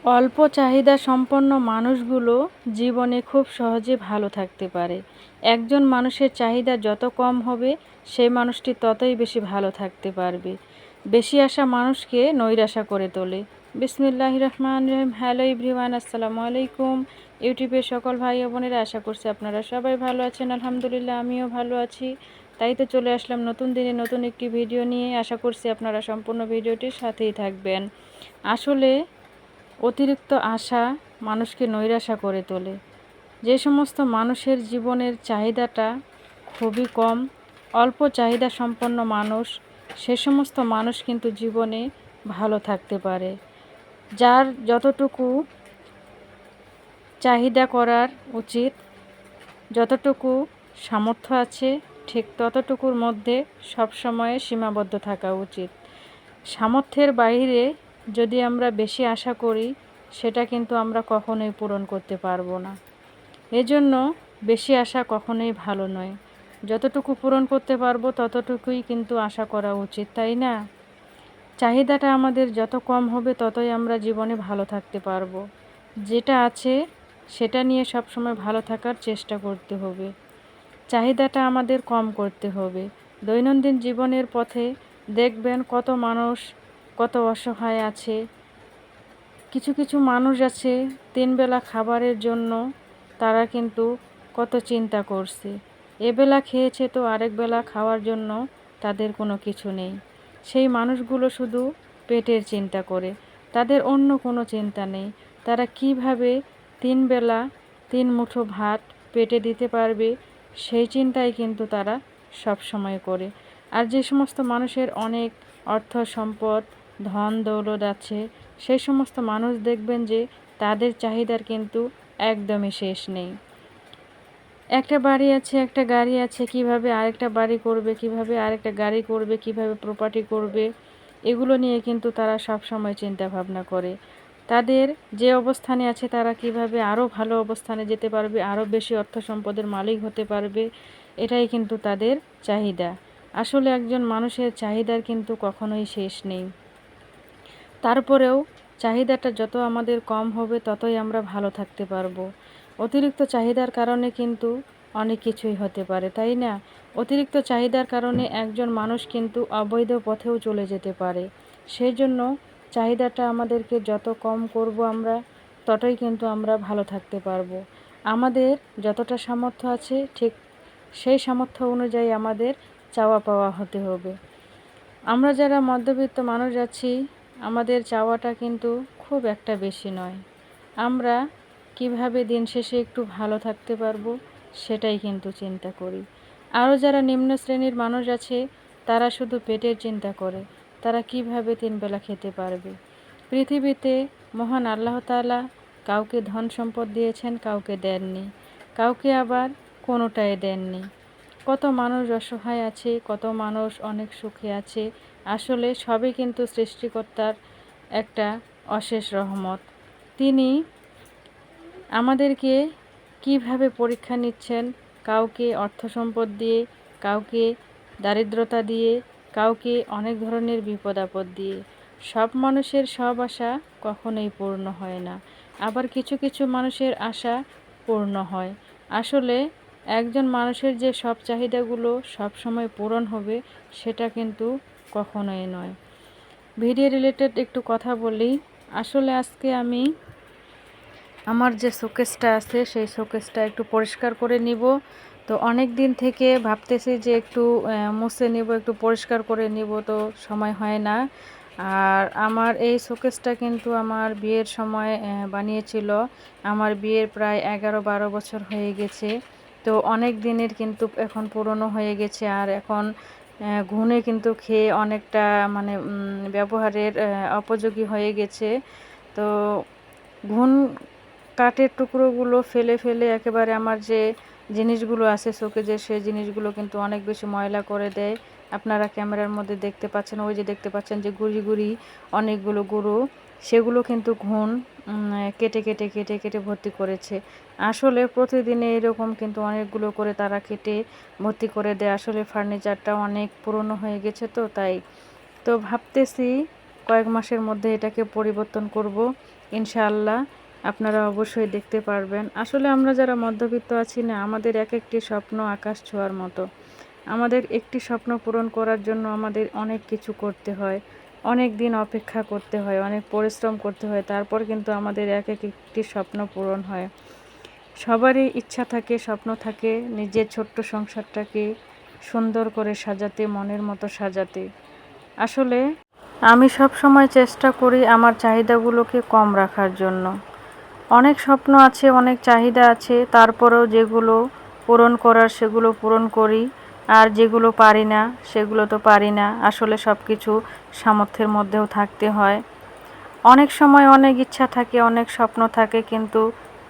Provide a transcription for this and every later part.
অল্প চাহিদা সম্পন্ন মানুষগুলো জীবনে খুব সহজে ভালো থাকতে পারে। একজন মানুষের চাহিদা যত কম হবে সেই মানুষটি ততই বেশি ভালো থাকতে পারবে। বেশি আশা মানুষকে নৈরাশা করে তোলে। বিসমিল্লাহির রহমানির রহিম। হ্যালো এভরিওয়ান, আসসালামু আলাইকুম। ইউটিউবের সকল ভাই ও বোনেরা, আশা করছি আপনারা সবাই ভালো আছেন। আলহামদুলিল্লাহ, আমিও ভালো আছি। তাই তো চলে আসলাম নতুন দিনে নতুন একটি ভিডিও নিয়ে। আশা করছি আপনারা সম্পূর্ণ ভিডিওটির সাথেই থাকবেন। আসলে অতিরিক্ত আশা মানুষকে নৈরাশা করে তোলে। যে সমস্ত মানুষের জীবনের চাহিদাটা খুবই কম, অল্প চাহিদা সম্পন্ন মানুষ, সে সমস্ত মানুষ কিন্তু জীবনে ভালো থাকতে পারে। যার যতটুকু চাহিদা করার উচিত, যতটুকু সামর্থ্য আছে, ঠিক ততটুকুর মধ্যে সবসময় সীমাবদ্ধ থাকা উচিত। সামর্থ্যের বাইরে যদি আমরা বেশি আশা করি, সেটা কিন্তু আমরা কখনোই পূরণ করতে পারবো না। এজন্য বেশি আশা কখনোই ভালো নয়। যতটুকু পূরণ করতে পারবো ততটুকুই কিন্তু আশা করা উচিত, তাই না? চাহিদাটা আমাদের যত কম হবে ততই আমরা জীবনে ভালো থাকতে পারবো। যেটা আছে সেটা নিয়ে সবসময় ভালো থাকার চেষ্টা করতে হবে। চাহিদাটা আমাদের কম করতে হবে। দৈনন্দিন জীবনের পথে দেখবেন কত মানুষ কত অসহায় আছে। কিছু কিছু মানুষ আছে 3 বেলা খাবারের জন্য তারা কিন্তু কত চিন্তা করছে। এবেলা খেয়েছে তো আরেক বেলা খাওয়ার জন্য তাদের কোনো কিছু নেই। সেই মানুষগুলো শুধু পেটের চিন্তা করে, তাদের অন্য কোনো চিন্তা নেই। তারা কিভাবে 3 বেলা 3 মুঠো ভাত পেটে দিতে পারবে সেই চিন্তাই কিন্তু তারা সব সময় করে। আর যে সমস্ত মানুষের অনেক অর্থ সম্পদ ধন দৌলত আছে, সেই সমস্ত মানুষ দেখবেন যে তাদের চাহিদার কিন্তু একদমই শেষ নেই। একটা বাড়ি আছে, একটা গাড়ি আছে, কিভাবে আরেকটা বাড়ি করবে, কিভাবে আরেকটা গাড়ি করবে, কিভাবে প্রপার্টি করবে, এগুলো নিয়ে কিন্তু তারা সব সময় চিন্তা ভাবনা করে। তাদের যে অবস্থানে আছে তারা কিভাবে আরও ভালো অবস্থানে যেতে পারবে, আরও বেশি অর্থ সম্পদের মালিক হতে পারবে, এটাই কিন্তু তাদের চাহিদা। আসলে একজন মানুষের চাহিদার কিন্তু কখনোই শেষ নেই। তারপরেও চাহিদাটা যত আমাদের কম হবে ততই আমরা ভালো থাকতে পারবো। অতিরিক্ত চাহিদার কারণে কিন্তু অনেক কিছুই হতে পারে, তাই না? অতিরিক্ত চাহিদার কারণে একজন মানুষ কিন্তু অবৈধ পথেও চলে যেতে পারে। সেই জন্য চাহিদাটা আমাদেরকে যত কম করব আমরা, ততই কিন্তু আমরা ভালো থাকতে পারবো। আমাদের যতটা সামর্থ্য আছে ঠিক সেই সামর্থ্য অনুযায়ী আমাদের চাওয়া পাওয়া হতে হবে। আমরা যারা মধ্যবিত্ত মানুষ আছি, আমাদের চাওয়াটা কিন্তু খুব একটা বেশি নয়। আমরা কিভাবে দিন শেষে একটু ভালো থাকতে পারবো সেটাই কিন্তু চিন্তা করি। আরও যারা নিম্ন শ্রেণীর মানুষ আছে তারা শুধু পেটের চিন্তা করে, তারা কিভাবে 3 বেলা খেতে পারবে। পৃথিবীতে মহান আল্লাহ তাআলা কাউকে ধন সম্পদ দিয়েছেন, কাউকে দেননি, কাউকে আবার কোনোটাই দেননি। কত মানুষ অসহায় আছে, কত মানুষ অনেক সুখে আছে। আসলে সবই কিন্তু সৃষ্টিকর্তার একটা অশেষ রহমত। তিনি আমাদেরকে কিভাবে পরীক্ষা নিচ্ছেন, কাউকে অর্থ সম্পদ দিয়ে, কাউকে দারিদ্রতা দিয়ে, কাউকে অনেক ধরনের বিপদ আপদ দিয়ে। সব মানুষের সব আশা কখনোই পূর্ণ হয় না, আবার কিছু কিছু মানুষের আশা পূর্ণ হয়। আসলে একজন মানুষের যে সব চাহিদাগুলো সব সময় পূরণ হবে সেটা কিন্তু কখনোই নয়। ভিডিও রিলেটেড একটু কথা বলি। আসলে আজকে আমি আমার যে শোকেসটা আছে সেই শোকেসটা একটু পরিষ্কার করে নিব। তো অনেক দিন থেকে ভাবতেছি যে একটু মুছে নিব, একটু পরিষ্কার করে নিব, তো সময় হয় না। আর আমার এই শোকেসটা কিন্তু আমার বিয়ের সময় বানিয়েছিল। আমার বিয়ের প্রায় 11-12 বছর হয়ে গেছে। তো অনেক দিনের কিন্তু এখন পুরনো হয়ে গেছে, আর এখন ঘুণে কিন্তু খেয়ে অনেকটা মানে ব্যবহারের উপযোগী হয়ে গেছে। তো ঘুণ কাঠের টুকরোগুলো ফেলে ফেলে একেবারে আমার যে জিনিসগুলো আছে শোকেজের সেই জিনিসগুলো কিন্তু অনেক বেশি ময়লা করে দেয়। আপনারা ক্যামেরার মধ্যে দেখতে পাচ্ছেন, ওই যে দেখতে পাচ্ছেন যে গুড়ি গুড়ি অনেকগুলো গুঁড়ো, সেগুলো কিন্তু ঘুণ কেটে কেটে কেটে কেটে ভর্তি করেছে। আসলে প্রতিদিনে এরকম কিন্তু অনেকগুলো করে তারা কেটে ভর্তি করে দেয়। আসলে ফার্নিচারটা অনেক পুরনো হয়ে গেছে, তো তাই তো ভাবতেছি কয়েক মাসের মধ্যে এটাকে পরিবর্তন করব। ইনশাআল্লাহ আপনারা অবশ্যই দেখতে পারবেন। আসলে আমরা যারা মধ্যবিত্ত আছি না, আমাদের এক একটি স্বপ্ন আকাশ ছোঁয়ার মতো। আমাদের একটি স্বপ্ন পূরণ করার জন্য আমাদের অনেক কিছু করতে হয়, অনেক দিন অপেক্ষা করতে হয়, অনেক পরিশ্রম করতে হয়, তারপর কিন্তু আমাদের এক একটি স্বপ্ন পূরণ হয়। সবারই ইচ্ছা থাকে, স্বপ্ন থাকে নিজের ছোট্ট সংসারটাকে সুন্দর করে সাজাতে, মনের মতো সাজাতে। আসলে আমি সব সময় চেষ্টা করি আমার চাহিদাগুলোকে কম রাখার জন্য। অনেক স্বপ্ন আছে, অনেক চাহিদা আছে, তারপরেও যেগুলো পূরণ করার সেগুলো পূরণ করি, আর যেগুলো পারি না সেগুলো তো পারি না। আসলে সব কিছু সামর্থ্যের মধ্যেও থাকতে হয়। অনেক সময় অনেক ইচ্ছা থাকে, অনেক স্বপ্ন থাকে, কিন্তু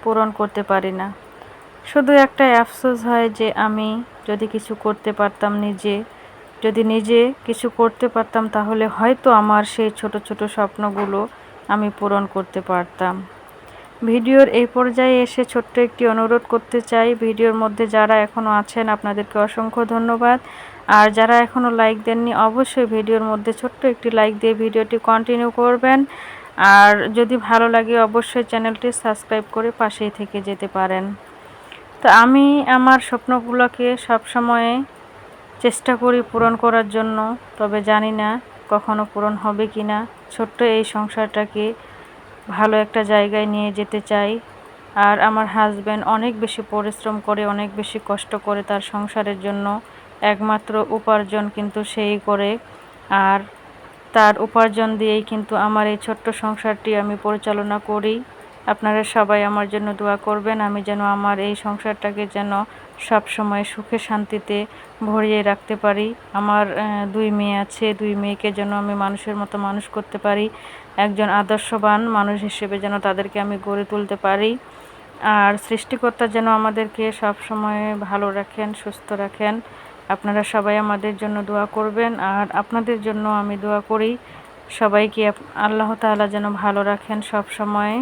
পূরণ করতে পারি না। শুধু একটা আফসোস হয় যে আমি যদি কিছু করতে পারতাম, যদি নিজে কিছু করতে পারতাম, তাহলে হয়তো আমার সেই ছোট ছোট স্বপ্নগুলো আমি পূরণ করতে পারতাম। ভিডিওর এই পর্যায়ে এসে ছোট্ট একটি অনুরোধ করতে চাই, ভিডিওর মধ্যে যারা এখনও আছেন আপনাদেরকে অসংখ্য ধন্যবাদ। আর যারা এখনও লাইক দেননি, অবশ্যই ভিডিওর মধ্যে ছোট্ট একটি লাইক দিয়ে ভিডিওটি কন্টিনিউ করবেন। আর যদি ভালো লাগে অবশ্যই চ্যানেলটি সাবস্ক্রাইব করে পাশেই থেকে যেতে পারেন। তো আমি আমার স্বপ্নগুলোকে সবসময় চেষ্টা করি পূরণ করার জন্য, তবে জানি না কখনো পূরণ হবে কি না। ছোট্ট এই সংসারটাকে ভালো একটা জায়গায় নিয়ে যেতে চাই। আর আমার হাজব্যান্ড অনেক বেশি পরিশ্রম করে, অনেক বেশি কষ্ট করে তার সংসারের জন্য। একমাত্র উপার্জন কিন্তু সেই করে, আর তার উপার্জন দিয়েই কিন্তু আমার এই ছোট্ট সংসারটি আমি পরিচালনা করি। আপনারা সবাই আমার জন্য দোয়া করবেন, আমি যেন আমার এই সংসারটাকে যেন সব সময় সুখে শান্তিতে ভরিয়ে রাখতে পারি। আমার 2 মেয়ে আছে, 2 মেয়েকে যেন আমি মানুষের মতো মানুষ করতে পারি, একজন আদর্শবান মানুষ হিসেবে যেন তাদেরকে আমি গড়ে তুলতে পারি। আর সৃষ্টিকর্তা যেন আমাদেরকে সব সময় ভালো রাখেন, সুস্থ রাখেন। আপনারা সবাই আমাদের জন্য দোয়া করবেন, আর আপনাদের জন্য আমি দোয়া করি। সবাইকে আল্লাহ তাআলা যেন ভালো রাখেন সব সময়।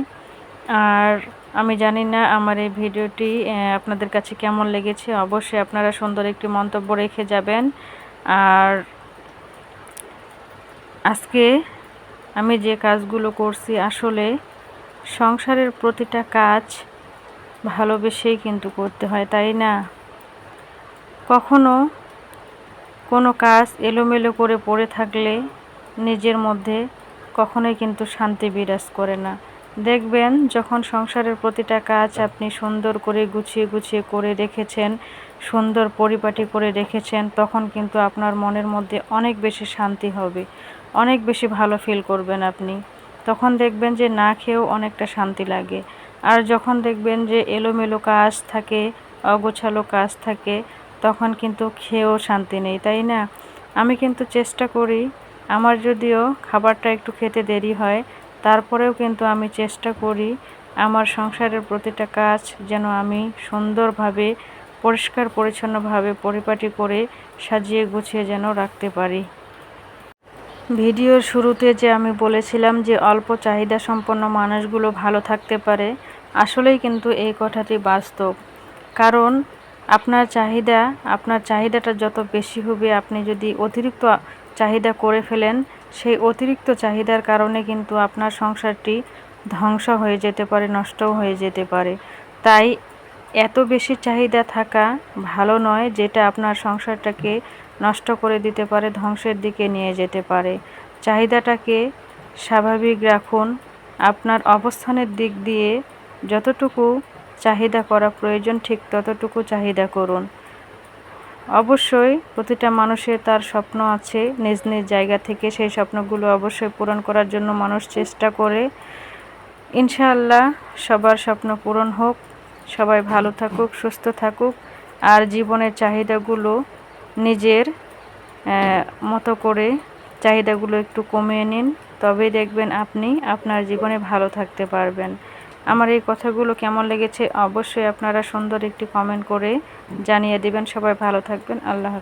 আর আমি জানি না আমার এই ভিডিওটি আপনাদের কাছে কেমন লেগেছে, অবশ্যই আপনারা সুন্দর একটি মন্তব্য রেখে যাবেন। আর আজকে আমি যে কাজগুলো করছি, আসলে সংসারের প্রতিটা কাজ ভালোবেসেই কিন্তু করতে হয়, তাই না? কখনো কোনো কাজ এলোমেলো করে পড়ে থাকলে নিজের মধ্যে কখনোই কিন্তু শান্তি বিরাজ করে না। দেখবেন যখন সংসারের প্রতিটা কাজ আপনি সুন্দর করে গুছিয়ে গুছিয়ে করে রেখেছেন, সুন্দর পরিপাটি করে রেখেছেন, তখন কিন্তু আপনার মনের মধ্যে অনেক বেশি শান্তি হবে, অনেক বেশি ভালো ফিল করবেন আপনি। তখন দেখবেন যে না খেয়েও অনেকটা শান্তি লাগে। আর যখন দেখবেন যে এলোমেলো কাজ থাকে, অগোছালো কাজ থাকে, তখন কিন্তু খেয়েও শান্তি নেই, তাই না? আমি কিন্তু চেষ্টা করি, আমার যদিও খাবারটা একটু খেতে দেরি হয়, তারপরেও কিন্তু আমি চেষ্টা করি আমার সংসারের প্রতিটা কাজ যেন আমি সুন্দরভাবে, পরিষ্কার পরিচ্ছন্নভাবে, পরিপাটি করে সাজিয়ে গুছিয়ে যেন রাখতে পারি। ভিডিওর শুরুতে যে আমি বলেছিলাম যে অল্প চাহিদা সম্পন্ন মানুষগুলো ভালো থাকতে পারে, আসলেই কিন্তু এই কথাটি বাস্তব। কারণ আপনার চাহিদাটা যত বেশি হবে, আপনি যদি অতিরিক্ত চাহিদা করে ফেলেন, সেই অতিরিক্ত চাহিদার কারণে কিন্তু আপনার সংসারটি ধ্বংস হয়ে যেতে পারে, নষ্টও হয়ে যেতে পারে। তাই এত বেশি চাহিদা থাকা ভালো নয়, যেটা আপনার সংসারটাকে নষ্ট করে দিতে পারে, ধ্বংসের দিকে নিয়ে যেতে পারে। চাহিদাটাকে স্বাভাবিক রাখুন। আপনার অবস্থানের দিক দিয়ে যতটুকু চাহিদা করা প্রয়োজন ঠিক ততটুকু চাহিদা করুন। অবশ্যই প্রতিটা মানুষের তার স্বপ্ন আছে, নিজ নিজ জায়গা থেকে সেই স্বপ্নগুলো অবশ্যই পূরণ করার জন্য মানুষ চেষ্টা করে। ইনশাআল্লাহ সবার স্বপ্ন পূরণ হোক, সবাই ভালো থাকুক, সুস্থ থাকুক, আর জীবনের চাহিদাগুলো নিজের মতো করে চাহিদাগুলো একটু কমিয়ে নিন, তবেই দেখবেন আপনি আপনার জীবনে ভালো থাকতে পারবেন। আমার এই কথাগুলো কেমন লেগেছে অবশ্যই আপনারা সুন্দর একটি কমেন্ট করে জানিয়ে দিবেন। সবাই ভালো থাকবেন। আল্লাহ হাফেজ।